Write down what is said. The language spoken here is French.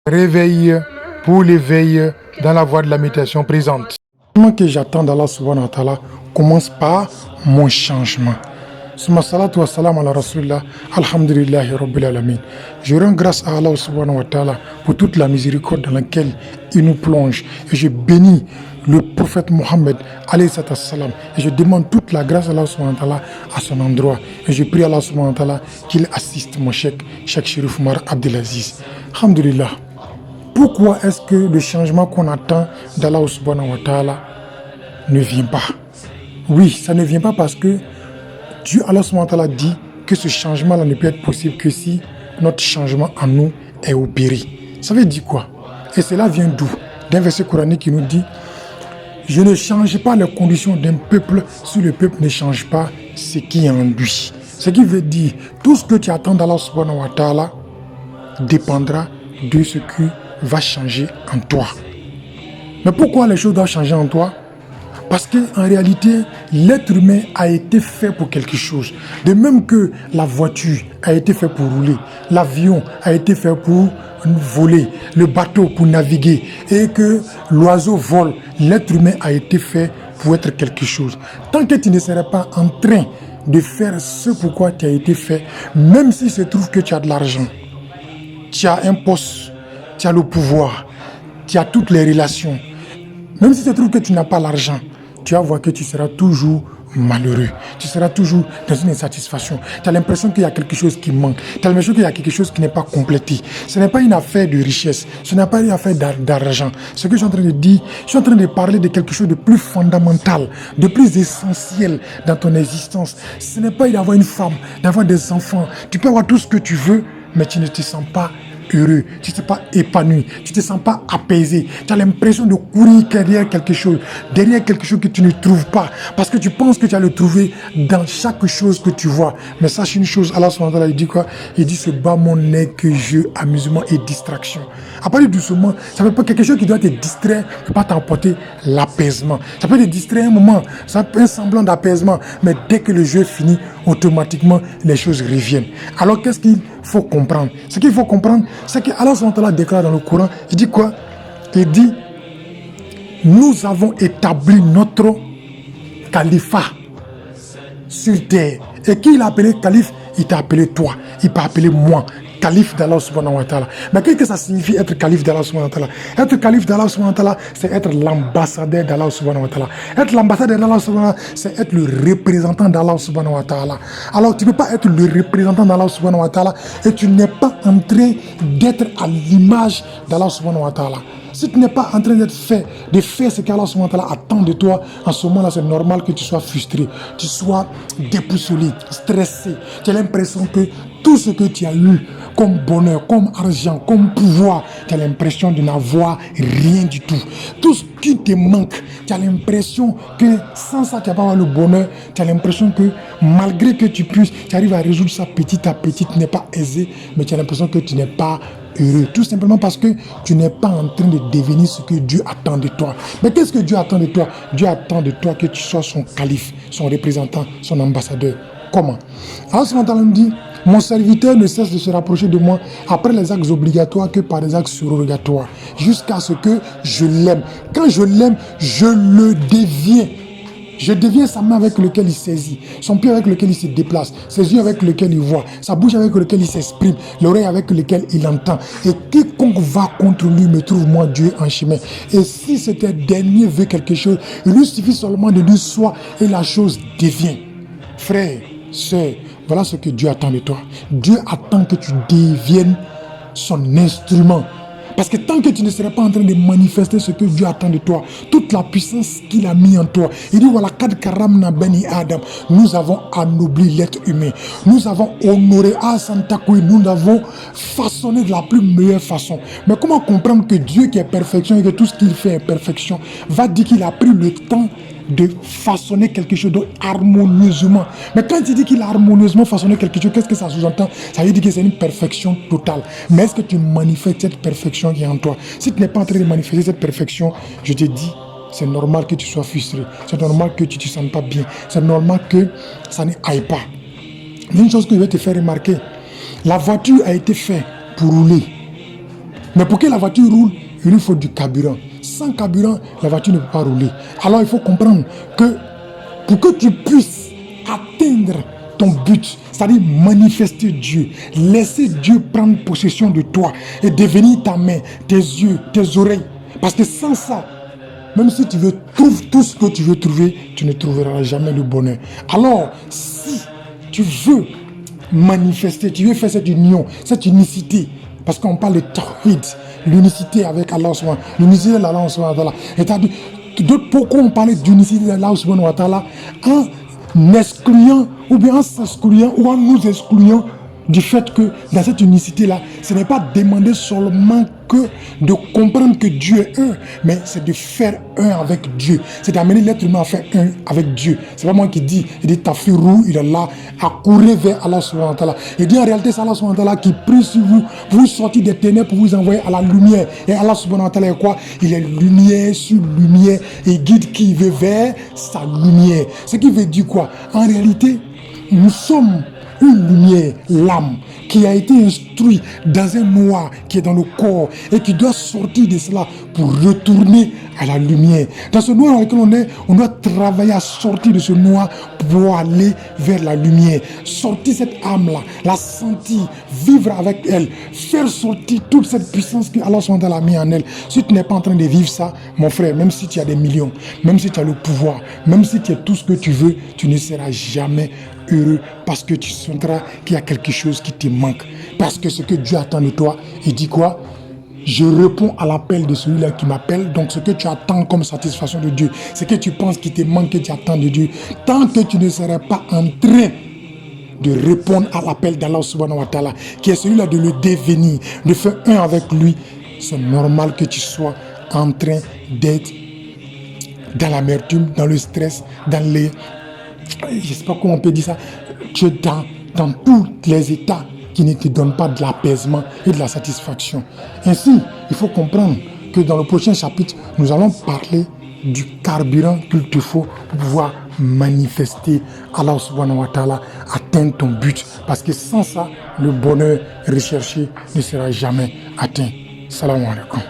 Réveil pour l'éveil dans la voie de la méditation présente. Le changement que j'attends d'Allah subhanahu wa ta'ala commence par mon changement. Summa salatu wa salam ala rasulillah, alhamdulillahi rabbil alamin. Je rends grâce à Allah subhanahu wa ta'ala pour toute la miséricorde dans laquelle il nous plonge. Et je bénis le prophète Mohammed alayhi salam. Et je demande toute la grâce à Allah subhanahu wa ta'ala à son endroit. Et je prie à Allah subhanahu wa ta'ala qu'il assiste mon cheikh Chérif Oumar Abdelaziz. Alhamdulillah. Pourquoi est-ce que le changement qu'on attend d'Allah subhanahu wa ta'ala ne vient pas? Oui, ça ne vient pas parce que Dieu, Allah subhanahu wa ta'ala, dit que ce changement-là ne peut être possible que si notre changement en nous est opéré. Ça veut dire quoi? Et cela vient d'où? D'un verset coranique qui nous dit: je ne change pas les conditions d'un peuple si le peuple ne change pas ce qui est en lui. Ce qui veut dire, tout ce que tu attends d'Allah subhanahu wa ta'ala dépendra de ce qui va changer en toi. Mais pourquoi les choses doivent changer en toi? Parce qu'en réalité, l'être humain a été fait pour quelque chose. De même que la voiture a été fait pour rouler, l'avion a été fait pour voler, le bateau pour naviguer, et que l'oiseau vole, l'être humain a été fait pour être quelque chose. Tant que tu ne seras pas en train de faire ce pourquoi tu as été fait, même s'il se trouve que tu as de l'argent, tu as un poste, tu as le pouvoir, tu as toutes les relations, même s'il se trouve que tu n'as pas l'argent, tu vas voir que tu seras toujours malheureux. Tu seras toujours dans une insatisfaction. Tu as l'impression qu'il y a quelque chose qui manque. Tu as l'impression qu'il y a quelque chose qui n'est pas complété. Ce n'est pas une affaire de richesse. Ce n'est pas une affaire d'argent. Ce que je suis en train de dire, je suis en train de parler de quelque chose de plus fondamental, de plus essentiel dans ton existence. Ce n'est pas d'avoir une femme, d'avoir des enfants. Tu peux avoir tout ce que tu veux, mais tu ne te sens pas heureux, tu ne te sens pas épanoui, tu ne te sens pas apaisé, tu as l'impression de courir derrière quelque chose que tu ne trouves pas, parce que tu penses que tu vas le trouver dans chaque chose que tu vois. Mais sache une chose, Allah subhanahu wa ta'ala, il dit quoi? Il dit: ce bas mon n'est que jeu, amusement et distraction. À partir du moment, ça ne peut pas quelque chose qui doit te distraire, ne peut pas t'apporter l'apaisement. Ça peut te distraire un moment, ça peut un semblant d'apaisement, mais dès que le jeu finit, automatiquement les choses reviennent. Alors qu'est-ce qu'il faut comprendre? Ce qu'il faut comprendre, c'est que Allah subhanahu wa ta'ala déclare dans le Coran, il dit quoi? Il dit: nous avons établi notre califat sur terre. Et qui l'a appelé calife? Il t'a appelé toi, il t'a appelé moi, calife d'Allah subhanahu wa ta'ala. Mais qu'est-ce que ça signifie être calife d'Allah subhanahu wa ta'ala? Être calife d'Allah subhanahu wa ta'ala, c'est être l'ambassadeur d'Allah subhanahu wa ta'ala. Être l'ambassadeur d'Allah subhanahu wa ta'ala, c'est être le représentant d'Allah subhanahu wa ta'ala. Alors tu ne peux pas être le représentant d'Allah subhanahu wa ta'ala et tu n'es pas en train d'être à l'image d'Allah subhanahu wa ta'ala. Si tu n'es pas en train de faire ce qu'Allah subhanahu wa ta'ala attend de toi, en ce moment-là, c'est normal que tu sois frustré, tu sois déboussolé, stressé. Tu as l'impression que tout ce que tu as eu comme bonheur, comme argent, comme pouvoir, tu as l'impression de n'avoir rien du tout. Tout ce qui te manque, tu as l'impression que sans ça, tu n'as pas le bonheur. Tu as l'impression que malgré que tu puisses, tu arrives à résoudre ça petit à petit, tu n'es pas aisé, mais tu as l'impression que tu n'es pas heureux, tout simplement parce que tu n'es pas en train de devenir ce que Dieu attend de toi. Mais qu'est-ce que Dieu attend de toi? Dieu attend de toi que tu sois son calife, son représentant, son ambassadeur. Comment? Alors, ce matin, on me dit: mon serviteur ne cesse de se rapprocher de moi après les actes obligatoires que par les actes surrogatoires, jusqu'à ce que je l'aime. Quand je l'aime, je le deviens. Je deviens sa main avec laquelle il saisit, son pied avec lequel il se déplace, ses yeux avec lesquels il voit, sa bouche avec laquelle il s'exprime, l'oreille avec laquelle il entend. Et quiconque va contre lui me trouve moi Dieu en chemin. Et si cet dernier veut quelque chose, il lui suffit seulement de dire soit et la chose devient. Frère, sœur, voilà ce que Dieu attend de toi. Dieu attend que tu deviennes son instrument. Parce que tant que tu ne seras pas en train de manifester ce que Dieu attend de toi, toute la puissance qu'il a mis en toi, il dit: voilà, kad karamna bani Adam, nous avons anobli l'être humain, nous avons honoré Asantakoui, nous l'avons façonné de la plus meilleure façon. Mais comment comprendre que Dieu qui est perfection et que tout ce qu'il fait est perfection, va dire qu'il a pris le temps de façonner quelque chose harmonieusement? Mais quand il dit qu'il a harmonieusement façonné quelque chose, qu'est-ce que ça sous-entend? Ça veut dire que c'est une perfection totale. Mais est-ce que tu manifestes cette perfection qui est en toi? Si tu n'es pas en train de manifester cette perfection, je te dis, c'est normal que tu sois frustré. C'est normal que tu ne te sens pas bien. C'est normal que ça n'aille pas. Mais une chose que je vais te faire remarquer, la voiture a été faite pour rouler. Mais pour que la voiture roule, il lui faut du carburant. Sans carburant, la voiture ne peut pas rouler. Alors il faut comprendre que pour que tu puisses atteindre ton but, c'est-à-dire manifester Dieu, laisser Dieu prendre possession de toi et devenir ta main, tes yeux, tes oreilles. Parce que sans ça, même si tu veux trouver tout ce que tu veux trouver, tu ne trouveras jamais le bonheur. Alors, si tu veux manifester, tu veux faire cette union, cette unicité, parce qu'on parle de tawhid, l'unicité avec Allah, l'unicité de Allah, c'est-à-dire, pourquoi on parlait d'unicité de Allah en excluant, ou bien en s'excluant, ou en nous excluant du fait que dans cette unicité-là, ce n'est pas demander seulement que de comprendre que Dieu est un, mais c'est de faire un avec Dieu. C'est d'amener l'être humain à faire un avec Dieu. C'est pas moi qui dis, il dit Tafirou, il est là, à courir vers Allah subhanahu wa ta'ala. Il dit en réalité, c'est Allah subhanahu wa ta'ala qui prie sur vous, vous sortir des ténèbres pour vous envoyer à la lumière. Et Allah subhanahu wa ta'ala est quoi? Il est lumière sur lumière et guide qui veut vers sa lumière. Ce qui veut dire quoi? En réalité, nous sommes une lumière, l'âme, qui a été instruite dans un noir qui est dans le corps et qui doit sortir de cela pour retourner à la lumière. Dans ce noir dans lequel on est, on doit travailler à sortir de ce noir pour aller vers la lumière. Sortir cette âme-là, la sentir, vivre avec elle, faire sortir toute cette puissance que Allah a mis en elle. Si tu n'es pas en train de vivre ça, mon frère, même si tu as des millions, même si tu as le pouvoir, même si tu as tout ce que tu veux, tu ne seras jamais heureux parce que tu sentiras qu'il y a quelque chose qui te manque. Parce que ce que Dieu attend de toi, il dit quoi? Je réponds à l'appel de celui-là qui m'appelle. Donc ce que tu attends comme satisfaction de Dieu, ce que tu penses qui te manque, que tu attends de Dieu, tant que tu ne seras pas en train de répondre à l'appel d'Allah subhanahu wa ta'ala, qui est celui-là de le devenir, de faire un avec lui, c'est normal que tu sois en train d'être dans l'amertume, dans le stress, dans les... Je ne sais pas comment on peut dire ça. Tu es dans tous les états qui ne te donnent pas de l'apaisement et de la satisfaction. Ainsi, il faut comprendre que dans le prochain chapitre, nous allons parler du carburant qu'il te faut pour pouvoir manifester Allah subhanahu wa ta'ala, atteindre ton but. Parce que sans ça, le bonheur recherché ne sera jamais atteint. Salam alaikum.